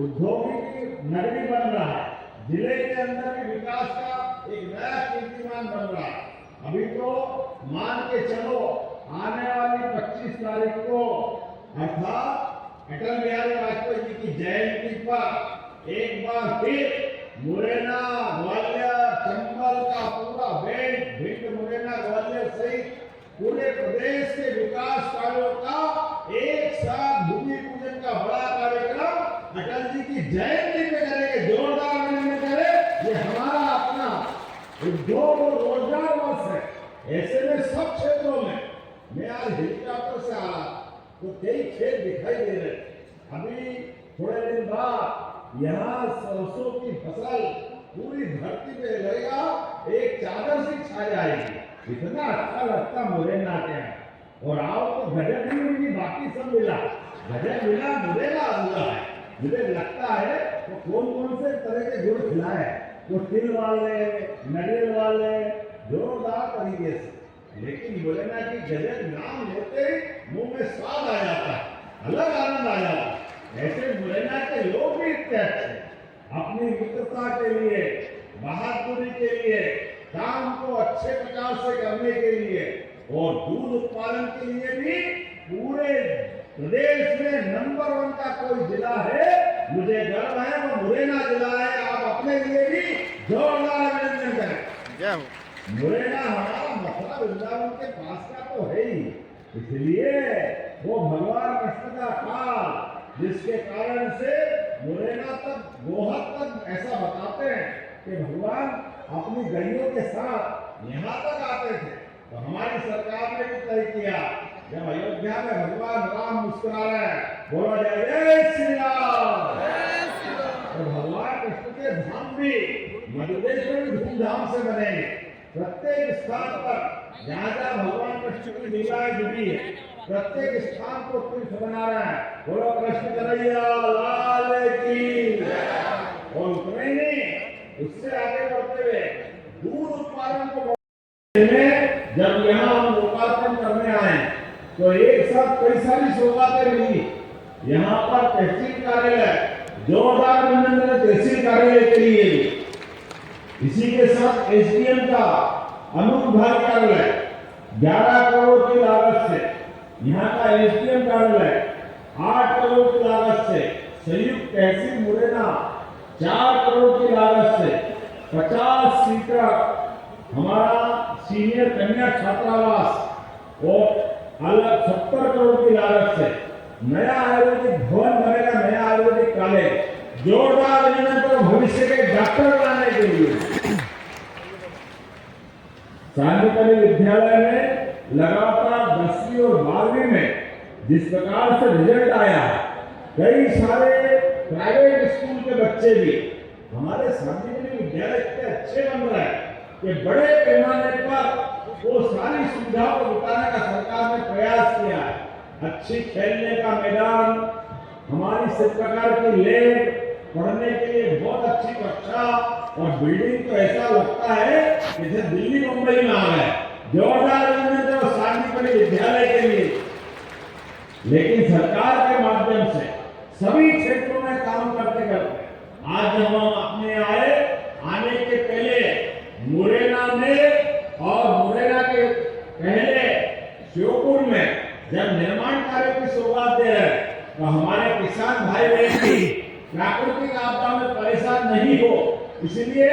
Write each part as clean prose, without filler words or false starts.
उद्योगिकी नगरी बन रहा है, जिले के अंदर भी विकास का एक नया कीर्तिमान बन रहा है। अभी तो मान के चलो आने वाली 25 तारीख को अर्थात अटल बिहारी वाजपेयी जी की जयंती पर एक बार फिर मुरैना, ग्वालियर, चंबल का पूरा बेल्ट, भिंड, मुरैना, ग्वालियर सहित पूरे प्रदेश के विकास कार्यों का एक साथ भूमि पूजन का बड़ा कार्यक्रम अटल जी की जयंती पे करेंगे। जोरदार में करें, ये हमारा अपना उद्योग और रोजगार वर्ष है। ऐसे में सब क्षेत्रों में, मैं आज हेलीकॉप्टर से आ रहा तो कई खेत दिखाई दे रहे। अभी थोड़े दिन बाद यहाँ सरसों की फसल पूरी धरती पे लगेगा, एक चादर सी छा जाएगी। इतना अच्छा लगता मुरैना के हैं। और आओ तो गजब ही मिली, बाकी सब मिला, गजब मिला, मुरैना अधूरा है। मुझे लगता है वो कौन कौन से तरह के गुड़ खिलाए, वो तिल वाले, नारियल वाले, जोरदार तरीके से। लेकिन मुरैना की गजब नाम लेते मुंह में स्वाद आ जाता है, अलग आनंद आ जाता है। ऐसे मुरैना के लोग भी इतने अच्छे, अपनी मित्रता के लिए, बहादुरी के लिए, काम को अच्छे प्रकार से करने के लिए और दूध उत्पादन के लिए भी पूरे प्रदेश में नंबर 1 का कोई जिला है, मुझे गर्व है, वो मुरैना जिला है। आप अपने लिए भी जोरदार अभिनंदन करें। मुरैना हमारा मथुरा वृंदावन के पास का तो है ही, इसलिए वो भगवान कृष्ण का काल, जिसके कारण से मुरैना तक, गोहद तक ऐसा बताते हैं कि भगवान अपनी गैयों के साथ यहाँ तक आते थे। तो हमारी सरकार ने भी तय किया, जब अयोध्या में भगवान राम मुस्कुरा रहे हैं, बोला जाए जय श्री राम। तो भगवान कृष्ण के धाम भी मध्य प्रदेश में भी धूमधाम से बनेंगे। प्रत्येक स्थान पर जहाँ जहाँ भगवान कृष्ण की लीलाएं जुड़ी है, प्रत्येक स्थान को तीर्थ बना रहे हैं। बोलो कृष्ण कन्हैया लाल की। और उतने ही उससे आगे बढ़ते हुए दूध उत्पादन को जब यहाँ हम लोकार्पण करने आए तो एक साथ कई सारी सौगातें मिली। यहाँ पर तहसील कार्यालय, जोरदार अभिनंदन तहसील कार्यालय के लिए। इसी के साथ एसडीएम का अनुविभाग कार्यालय 11 करोड़ की लागत से, यहाँ का एसडीएम कार्यालय 8 करोड़ की लागत से, संयुक्त तहसील मुरैना 4 करोड़ की लागत से, 50 सीटर हमारा सीनियर कन्या छात्रावास और अलग 70 करोड़ की लागत से नया आयुर्वेदिक भवन बनेगा, नया आयुर्वेदिक कॉलेज। जोरदार अभिनंदन करो भविष्य के डॉक्टर बनाने के लिए। सांगीकरी विद्यालय में लगातार 10वीं और 12वीं में जिस प्रकार से रिजल्ट आया, कई सारे प्राइवेट स्कूल के बच्चे भी हमारे सांगीकरी विद्यालय इतने अच्छे बन रहे हैं कि बड़े पैमाने पर वो सारी सुविधाओं को जुटाने का सरकार ने प्रयास किया है। अच्छी खेलने का मैदान, हमारी सब प्रकार की लैब, पढ़ने के लिए बहुत अच्छी कक्षा और बिल्डिंग तो ऐसा लगता है जैसे दिल्ली मुंबई में आ गए। जोरदार अभिनंदन तो सांगीकरी विद्यालय के लिए। लेकिन सरकार के माध्यम से सभी क्षेत्रों में काम करते करते आज जब हम अपने आने के पहले मुरैना में और मुरैना के पहले श्योपुर में जब निर्माण कार्य की शुरुआत दे रहे तो हमारे किसान भाई बहन भी प्राकृतिक आपदा में परेशान नहीं हो, इसलिए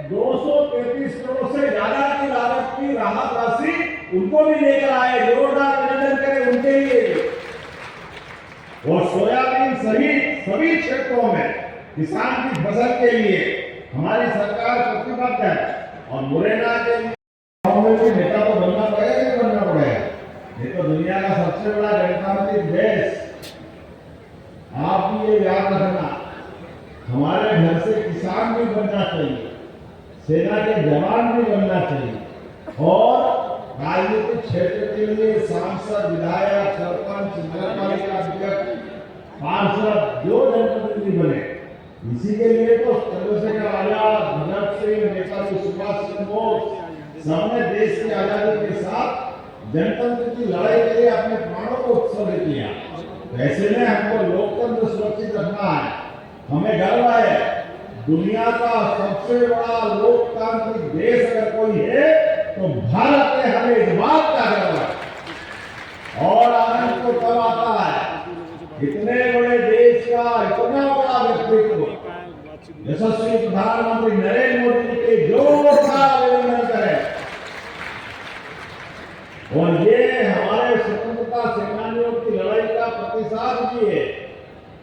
233 करोड़ से ज्यादा की लागत की राहत राशि उनको भी लेकर आए। जोरदार अभिनंदन करें उनके लिए। और सोयाबीन सहित सभी क्षेत्रों में किसान की फसल के लिए हमारी सरकार प्रतिबद्ध है। और मुरैना के नेता तो बनना पड़ेगा, नहीं बनना पड़ेगा। ये तो दुनिया का सबसे बड़ा गणतांत्रिक देश। आप भी ये याद रखना, हमारे घर से किसान भी बनना चाहिए, सेना के जवान भी बनना चाहिए और राजनीतिक क्षेत्र के लिए सांसद, विधायक, सरपंच, नगरपालिका अध्यक्ष, पार्षद जो जनप्रतिनिधि बने। इसी के लिए तो चंद्रशेखर आजाद, भगत सिंह, नेताजी सुभाष चंद्र बोस सबने देश की आजादी के साथ जनतंत्र की लड़ाई के लिए अपने प्राणों को उत्सर्ग किया। ऐसे में हमको लोकतंत्र सुरक्षित रखना है हमें गर्व है, दुनिया का सबसे बड़ा लोकतांत्रिक देश अगर कोई है तो भारत है। हमें इस बात का गर्व है। और आनंद तो तब आता है इतने बड़े देश का इतना बड़ा व्यक्तित्व यशस्वी प्रधानमंत्री नरेंद्र मोदी जी के जोरदार अभिनंदन करें। और ये हमारे स्वतंत्रता सेनानियों की लड़ाई का प्रतिसाद भी है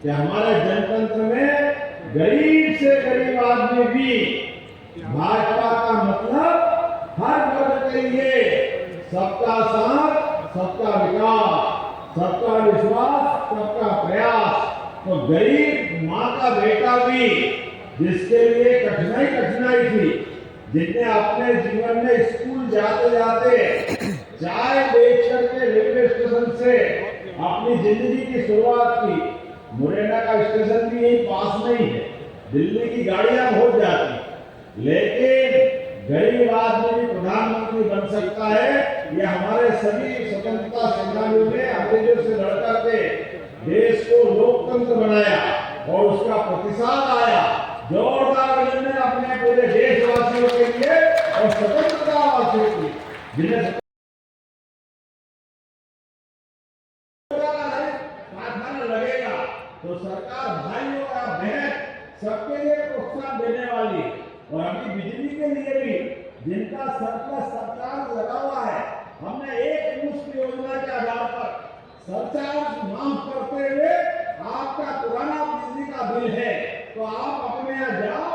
कि हमारे जनतंत्र में गरीब से गरीब आदमी भी भाजपा का मतलब हर वर्ग के लिए सबका साथ, सबका विकास, सबका विश्वास, सबका प्रयास। तो गरीब माँ का बेटा भी जिसके लिए कठिनाई थी, जिसने अपने जीवन में स्कूल जाते जाते चाय बेच करके रेलवे स्टेशन से अपनी जिंदगी की शुरुआत की। मुरैना का स्टेशन भी यही पास में ही है, दिल्ली की गाड़ियां बहुत जाती, लेकिन गरीब आदमी भी प्रधानमंत्री बन सकता है। यह हमारे सभी स्वतंत्रता सेनानियों ने अंग्रेजों से लड़कर के देश को लोकतंत्र बनाया और उसका प्रतिसाद आया। जोरदार अभिनंदन अपने पूरे देशवासियों के लिए और स्वतंत्रता वासियों की, जिन्हें लगेगा तो सरकार भाइयों और बहन सबके लिए प्रोत्साहन देने वाली। और अभी बिजली के लिए भी जिनका सरप्लस सरचार्ज लगा हुआ है, हमने एक मुश्त योजना के आधार पर सरचार्ज माफ करते हुए आपका पुराना बिजली का बिल है तो आप अपने यहाँ जाओ,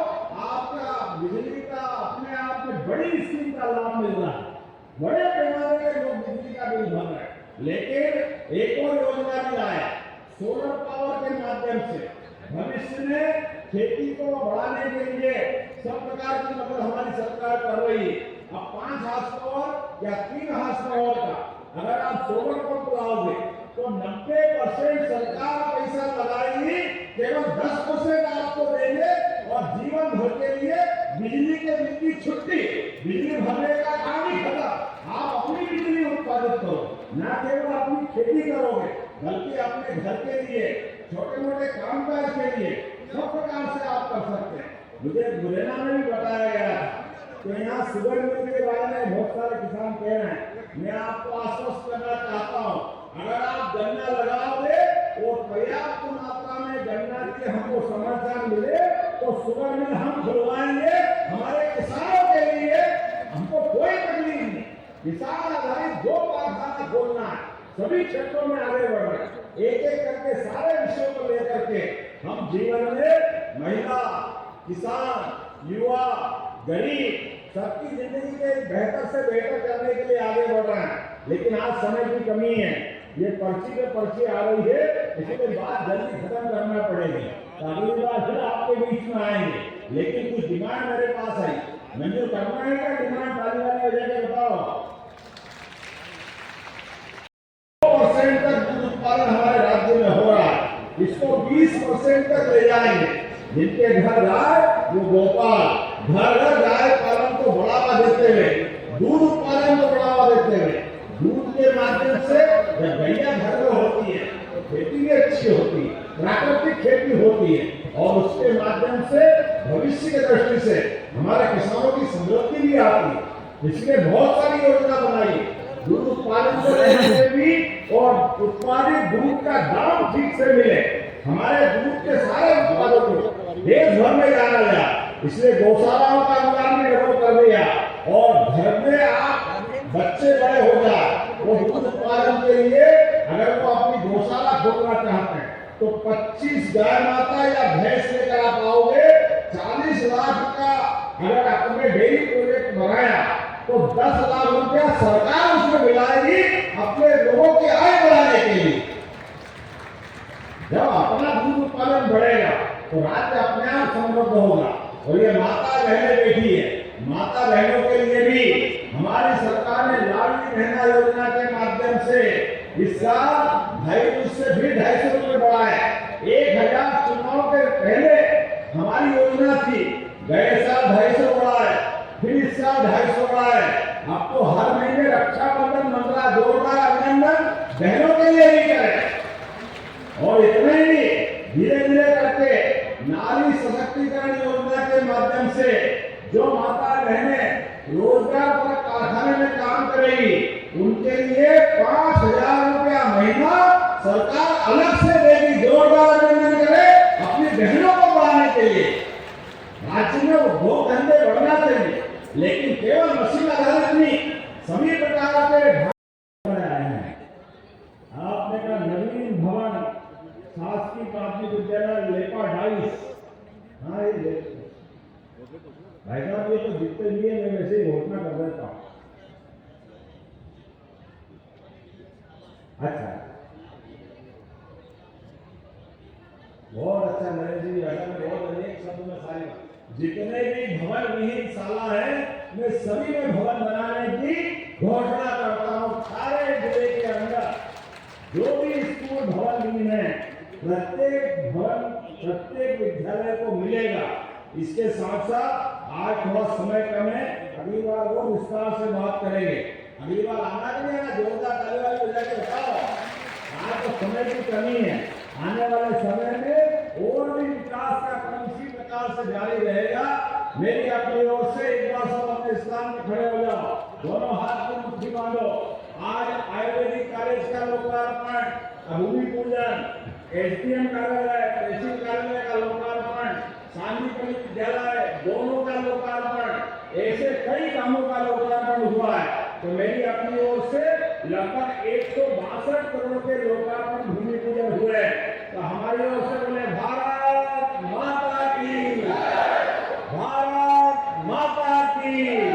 आपका बिजली का अपने आप में बड़ी स्कीम का लाभ मिल रहा है। बड़े पैमाने पे लोग बिजली का बिल भर रहे हैं। लेकिन एक और योजना भी आया सोलर पावर के माध्यम से। भविष्य में खेती को बढ़ाने के लिए सब प्रकार की मदद हमारी सरकार कर रही है। अब 5 हार्स पावर या 3 हार्स पावर का अगर आप सोलर पंप लाओगे तो 90% सरकार पैसा लगाएगी, केवल 10% आपको देंगे और जीवन भर के लिए बिजली के बिल की छुट्टी। बिजली भरने का काम ही खत्म। आप अपनी बिजली उत्पादित करो, न केवल अपनी खेती करोगे बल्कि अपने घर के लिए, छोटे मोटे कामकाज के लिए सब प्रकार से आप कर सकते हैं। मुझे मुरैना में भी बताया गया तो यहाँ शुगर मिल के बारे में बहुत सारे किसान कह रहे हैं। मैं आपको आश्वस्त करना चाहता हूँ, अगर आप गन्ना लगाओगे और पर्याप्त मात्रा में गन्ना के हमको समाचार मिले तो शुगर मिल हम खुलवाएंगे। हमारे किसानों के लिए हमको कोई तकलीफ नहीं। किसान आधारित जो कारखाना खोलना है सभी क्षेत्रों में आगे बढ़ रहे हैं। एक एक करके सारे विषयों को लेकर के हम जीवन में महिला, किसान, युवा, गरीब सबकी जिंदगी के बेहतर से बेहतर करने के लिए आगे बढ़ रहे हैं। लेकिन आज समय की कमी है, ये पर्ची पे पर्ची आ रही है, इसलिए बात जल्दी खत्म करना पड़ेगी। तो अगली बार फिर आपके बीच में आएंगे, लेकिन कुछ डिमांड मेरे पास आई, मंजूर करना है क्या? डिमांड ताली वाली वजह के बताओ। 2% तक दूध उत्पादन हमारे राज्य में हो रहा है, इसको 20% तक ले जाएंगे। जिनके घर गाय वो गोपाल, घर घर गाय पालन को बढ़ावा देते हुए, दूध उत्पादन को बढ़ावा देते हुए, दूध के माध्यम से जब गैया घर में होती है तो खेती भी अच्छी होती है, प्राकृतिक खेती होती है और उसके माध्यम से भविष्य की दृष्टि से हमारे किसानों की समृद्धि भी आती है। इसलिए बहुत सारी योजना बनाई, दूध उत्पादन को लेकर भी और उत्पादित दूध का दाम ठीक से मिले, हमारे दूध के सारे उत्पादों को देश भर में जाना जाए। इसलिए गौशालाओं का अनुदान भी डबल कर दिया और घर में आप बच्चे बड़े हो जाए वो दूध उत्पादन के लिए अगर वो अपनी गौशाला खोलना चाहते हैं तो 25 गाय माता या भैंस लेकर आप आओगे, 40 लाख का अगर आपने डेयरी प्रोजेक्ट बनाया तो 10 लाख रुपया सरकार उसमें मिलाएगी अपने लोगों की आय बढ़ाने के लिए। जब अपना दूध उत्पादन बढ़ेगा तो राज्य अपने आप समृद्ध होगा। और ये माता बहनें बैठी है, माता बहनों के लिए भी हमारी सरकार ने लाडली बहना योजना के माध्यम से इस साल 250 से भी 250 रुपये बढ़ाए। 1000 चुनाव के पहले हमारी योजना थी, गए साल 250 बढ़ाए, फिर इस साल 250 बढ़ाए। अब तो हर महीने रक्षाबंधन मंत्रा जोरदार अभिनंदन बहनों के लिए भी करें। और इतना ही धीरे धीरे करके उनके लिए 5,000 रुपया महीना सरकार अलग से देगी। जोरदार अभिनंदन करें अपनी बहनों को पढ़ाने के लिए। राज्य में उद्योग धंधे बढ़ना चाहिए, लेकिन केवल मशीन आधारित नहीं, सभी प्रकार के आए हैं। आपने कहा नवीन भवन शासकीय प्राथमिक विद्यालय लेपा डाइस, हाँ ये भाई साहब ये तो जितने लिए मैं वैसे ही घोषणा कर देता हूँ। अच्छा, बहुत अच्छा नरेंद्र जी, बहुत अनेक शब्द में सारी जितने भी भवन विहीन शाला है मैं सभी में भवन बनाने की घोषणा करता हूँ। सारे जिले के अंदर जो भी स्कूल भवन विहीन है प्रत्येक भवन प्रत्येक विद्यालय को मिलेगा। इसके साथ साथ आज थोड़ा समय कम है, अगली बार वो विस्तार से बात करेंगे। अगली बार आना नहीं है ना, जोरदार ताली बजा के बताओ। आज तो समय की कमी है, आने वाले समय में और भी विकास का क्रम इसी प्रकार से जारी रहेगा। मेरी अपनी ओर से एक बार सब अपने स्थान में खड़े हो जाओ, दोनों हाथ को मुट्ठी बांधो। आज आयुर्वेदिक कॉलेज का लोकार्पण, भूमि पूजन, एसडीएम कार्यालय, तहसील कार्यालय का लोकार्पण, शांतिपुर विद्यालय दोनों का लोकार्पण, ऐसे कई कामों का लोकार्पण हुआ है। तो मेरी अपनी ओर से लगभग 162 करोड़ के लोकार्पण भूमि पूजन हुए। तो हमारी ओर से बोले भारत माता की, भारत माता की।